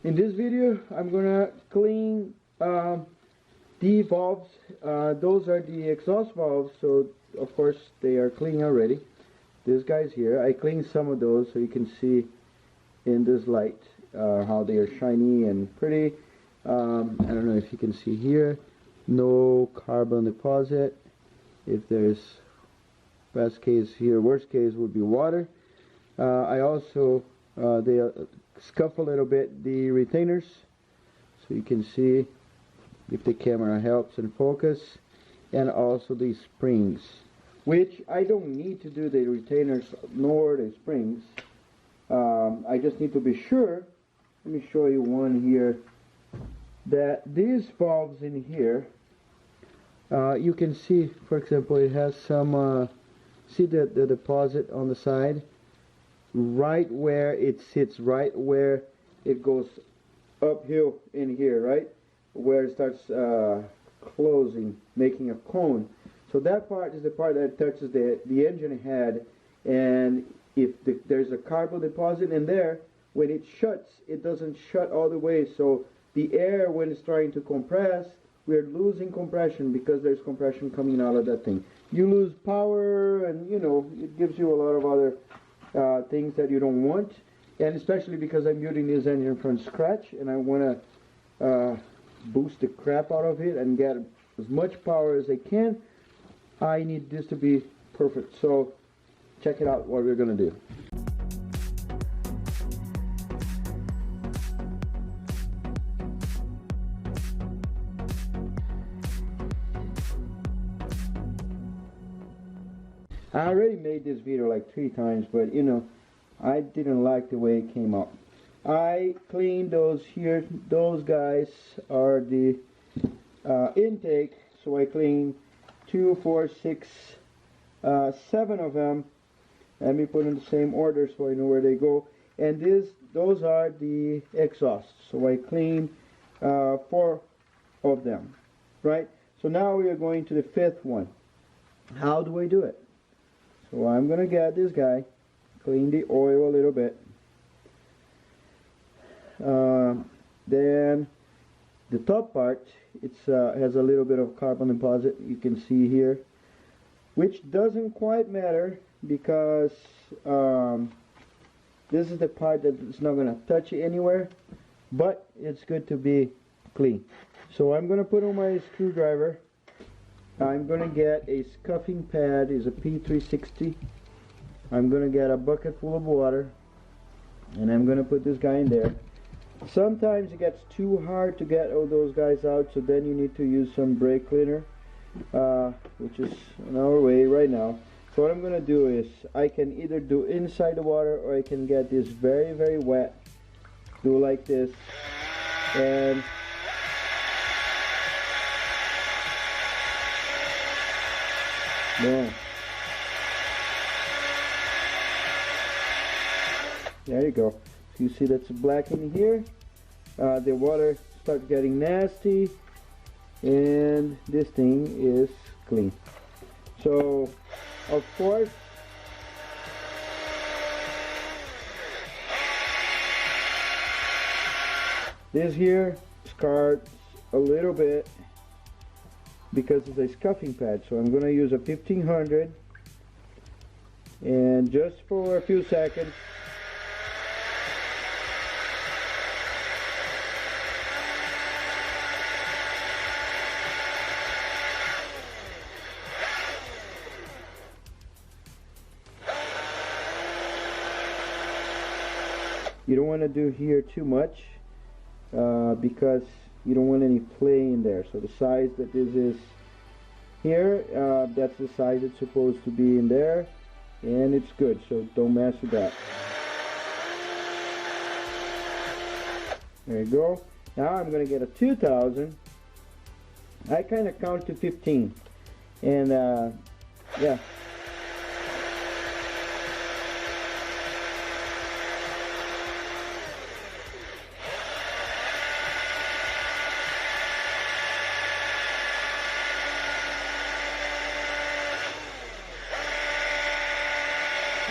In this video, I'm gonna clean the valves. Those are the exhaust valves, so of course they are clean already. This guy's here. I cleaned some of those so you can see in this light how they are shiny and pretty. I don't know if you can see here. No carbon deposit. If there's best case here, worst case would be water. I also they scuff a little bit the retainers so you can see if the camera helps in focus, and also the springs, which I don't need to do the retainers nor the springs. I just need to be sure. Let me show you one here, that these valves in here, you can see, for example, it has some see the deposit on the side, right where it sits, right where it goes uphill in here, right where it starts closing, making a cone. So that part is the part that touches the engine head, and if there's a carbon deposit in there, when it shuts, it doesn't shut all the way, so the air, when it's trying to compress, we're losing compression because there's compression coming out of that thing. You lose power, and you know, it gives you a lot of other things that you don't want. And especially because I'm building this engine from scratch and I want to boost the crap out of it and get as much power as I can, I need this to be perfect. So check it out what we're going to do. I already made this video like 3 times, but you know, I didn't like the way it came out. I cleaned those here. Those guys are the intake, so I cleaned 2, 4, 6, 7 of them. Let me put in the same order so I know where they go. And those are the exhausts, so I cleaned 4 of them, right? So now we are going to the 5th one. How do I do it? So I'm going to get this guy, clean the oil a little bit. Then the top part, it has a little bit of carbon deposit, you can see here, which doesn't quite matter because this is the part that is not going to touch it anywhere, but it's good to be clean. So I'm going to put on my screwdriver. I'm going to get a scuffing pad, is a P360. I'm going to get a bucket full of water, and I'm going to put this guy in there. Sometimes it gets too hard to get all those guys out, so then you need to use some brake cleaner, which is on our way right now. So what I'm going to do is, I can either do inside the water, or I can get this very, very wet, do like this, and boom. There you go. So you see that's black in here. The water starts getting nasty, and this thing is clean. So, of course, this here scarred a little bit because it's a scuffing pad. So I'm going to use a 1500, and just for a few seconds, you don't want to do here too much because you don't want any play in there. So the size that this is here, that's the size it's supposed to be in there, and it's good, so don't mess with that. There you go. Now I'm going to get a 2000. I kind of count to 15, and yeah.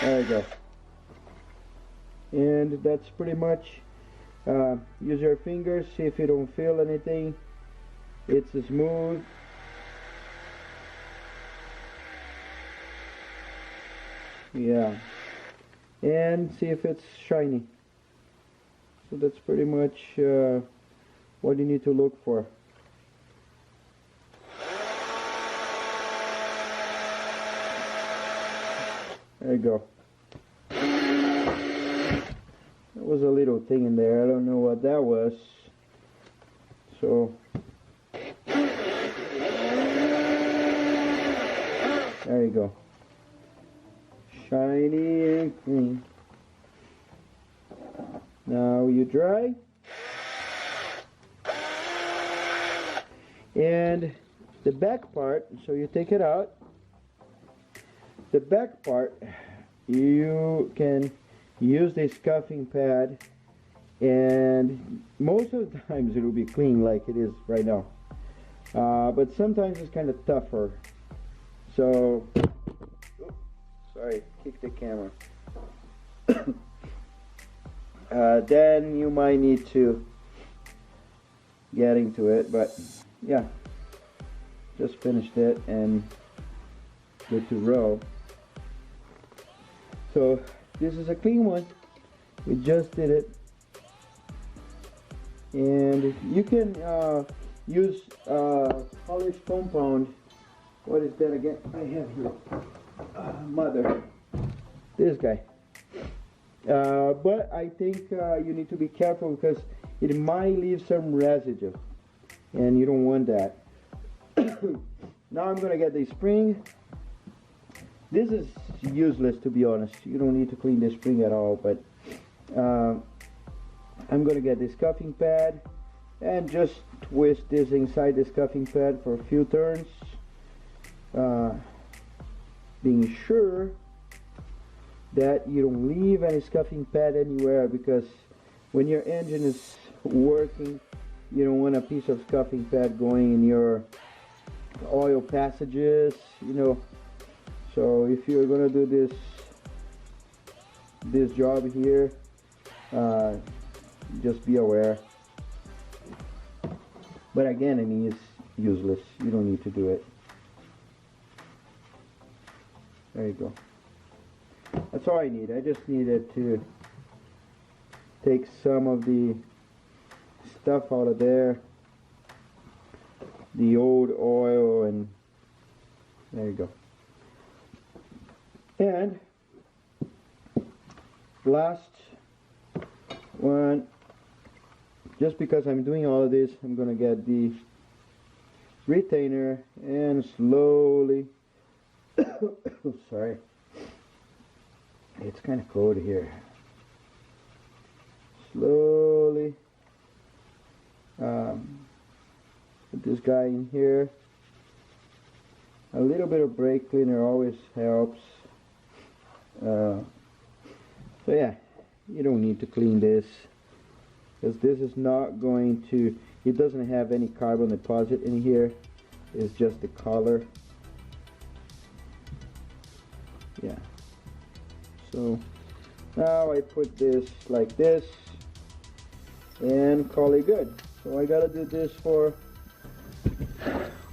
There you go. And that's pretty much Use your fingers, see if you don't feel anything. It's smooth. Yeah. And see if it's shiny. So that's pretty much what you need to look for. There you go. There was a little thing in there. I don't know what that was. So there you go. Shiny and clean. Now you dry. And the back part, so you take it out. The back part, you can use the scuffing pad, and most of the times it will be clean like it is right now. But sometimes it's kind of tougher. So, oops, sorry, kick the camera. Then you might need to get into it, but yeah, just finished it and good to roll. So this is a clean one. We just did it, and you can use polish compound. What is that again? I have here, mother. This guy. But I think you need to be careful because it might leave some residue, and you don't want that. Now I'm gonna get the spring. This is useless, to be honest. You don't need to clean the spring at all, but I'm gonna get the scuffing pad and just twist this inside the scuffing pad for a few turns, being sure that you don't leave any scuffing pad anywhere, because when your engine is working, you don't want a piece of scuffing pad going in your oil passages, you know. So if you're gonna do this job here, just be aware. But again, I mean, it's useless. You don't need to do it. There you go. That's all I need. I just needed to take some of the stuff out of there, the old oil, and there you go. And last one, just because I'm doing all of this, I'm gonna get the retainer and slowly sorry, it's kind of cold here. Slowly put this guy in here. A little bit of brake cleaner always helps. So yeah, you don't need to clean this, because this is not going to, it doesn't have any carbon deposit in here. It's just the color. Yeah. So now I put this like this and call it good. So I gotta do this for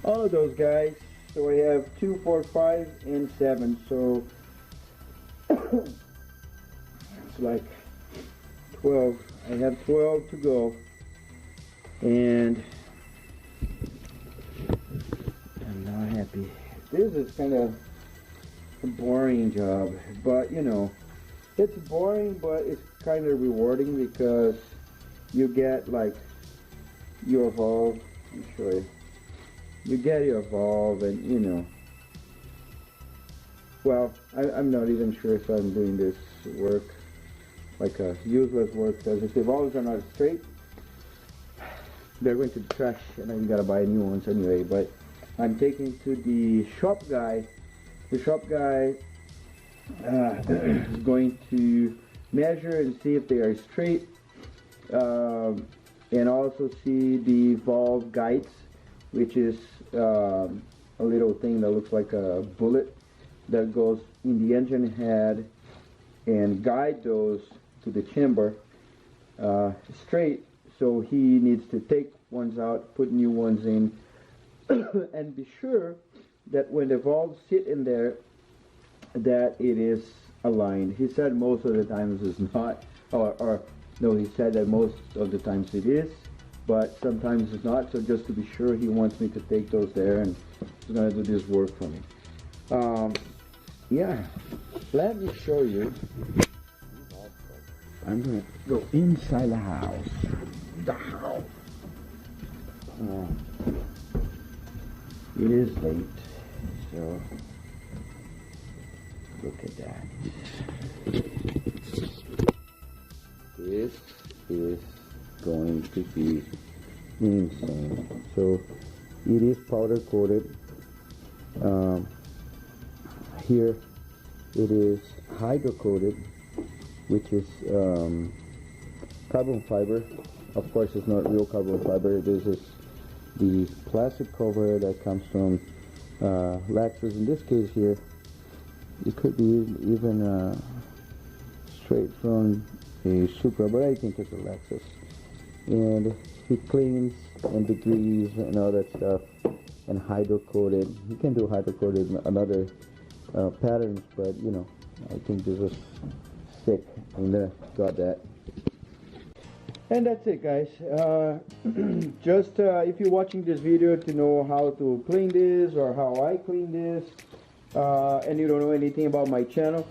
all of those guys. So I have 2, 4, 5, and 7. So it's like 12. I have 12 to go, and I'm not happy. This is kind of a boring job, but you know, it's boring, but it's kind of rewarding because you get like your valve. Let me show you. You get your valve, and you know, well, I'm not even sure if I'm doing this work like a useless work, because if the valves are not straight, they're going to the trash, and then you gotta buy new ones anyway. But I'm taking to the shop guy. The shop guy is going to measure and see if they are straight, and also see the valve guides, which is a little thing that looks like a bullet that goes in the engine head, and guide those to the chamber. straight, so he needs to take ones out, put new ones in, and be sure that when the valves sit in there, that it is aligned. He said most of the times it's not, or no, he said that most of the times it is, but sometimes it's not. So just to be sure, he wants me to take those there, and he's gonna do this work for me. Yeah, let me show you. I'm gonna go inside the house. It is late, so look at that. This is going to be insane. So it is powder coated. Here it is hydro coated, which is carbon fiber. Of course, it's not real carbon fiber. This is the plastic cover that comes from Lexus. In this case here, it could be even straight from a Supra, but I think it's a Lexus. And it cleans and degreases and all that stuff, and hydro coated. You can do hydro coated in other patterns, but you know, I think this is sick. I'm gonna got that. And that's it, guys. Just if you're watching this video to know how to clean this or how I clean this, and you don't know anything about my channel,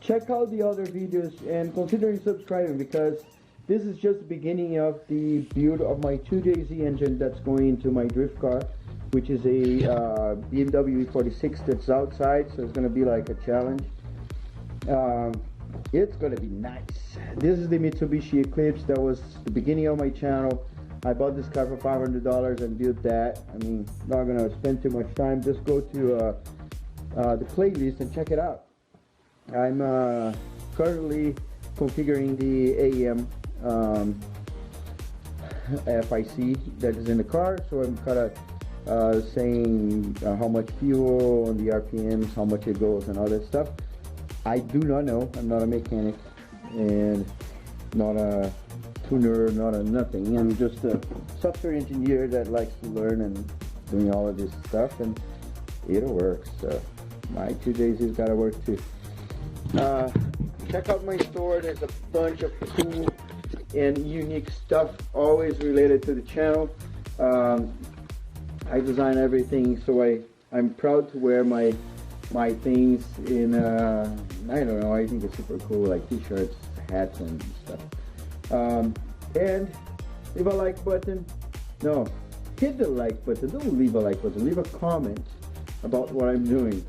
check out the other videos and consider subscribing, because this is just the beginning of the build of my 2JZ engine that's going into my drift car, which is a BMW E46 that's outside, so it's going to be like a challenge. It's going to be nice. This is the Mitsubishi Eclipse that was the beginning of my channel. I bought this car for $500 and built that. I mean, not going to spend too much time. Just go to the playlist and check it out. I'm currently configuring the AM FIC that is in the car, so I'm kind of saying how much fuel and the RPMs, how much it goes and all that stuff. I do not know. I'm not a mechanic and not a tuner, not a nothing. I'm just a software engineer that likes to learn and doing all of this stuff, and it works. My 2JZ's got to work too. Check out my store. There's a bunch of cool and unique stuff always related to the channel. I design everything, so I'm proud to wear my things in I don't know, I think it's super cool, like t-shirts, hats and stuff. And leave a like button. No, hit the like button. Don't leave a like button, leave a comment about what I'm doing.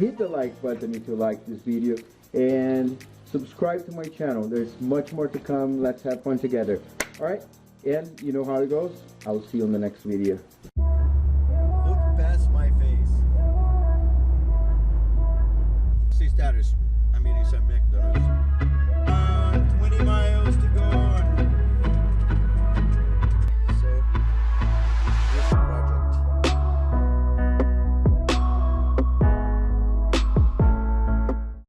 Hit the like button if you like this video, and subscribe to my channel. There's much more to come. Let's have fun together. Alright, and you know how it goes. I'll see you in the next video. Look past my face. Si status, I'm eating some McDonald's.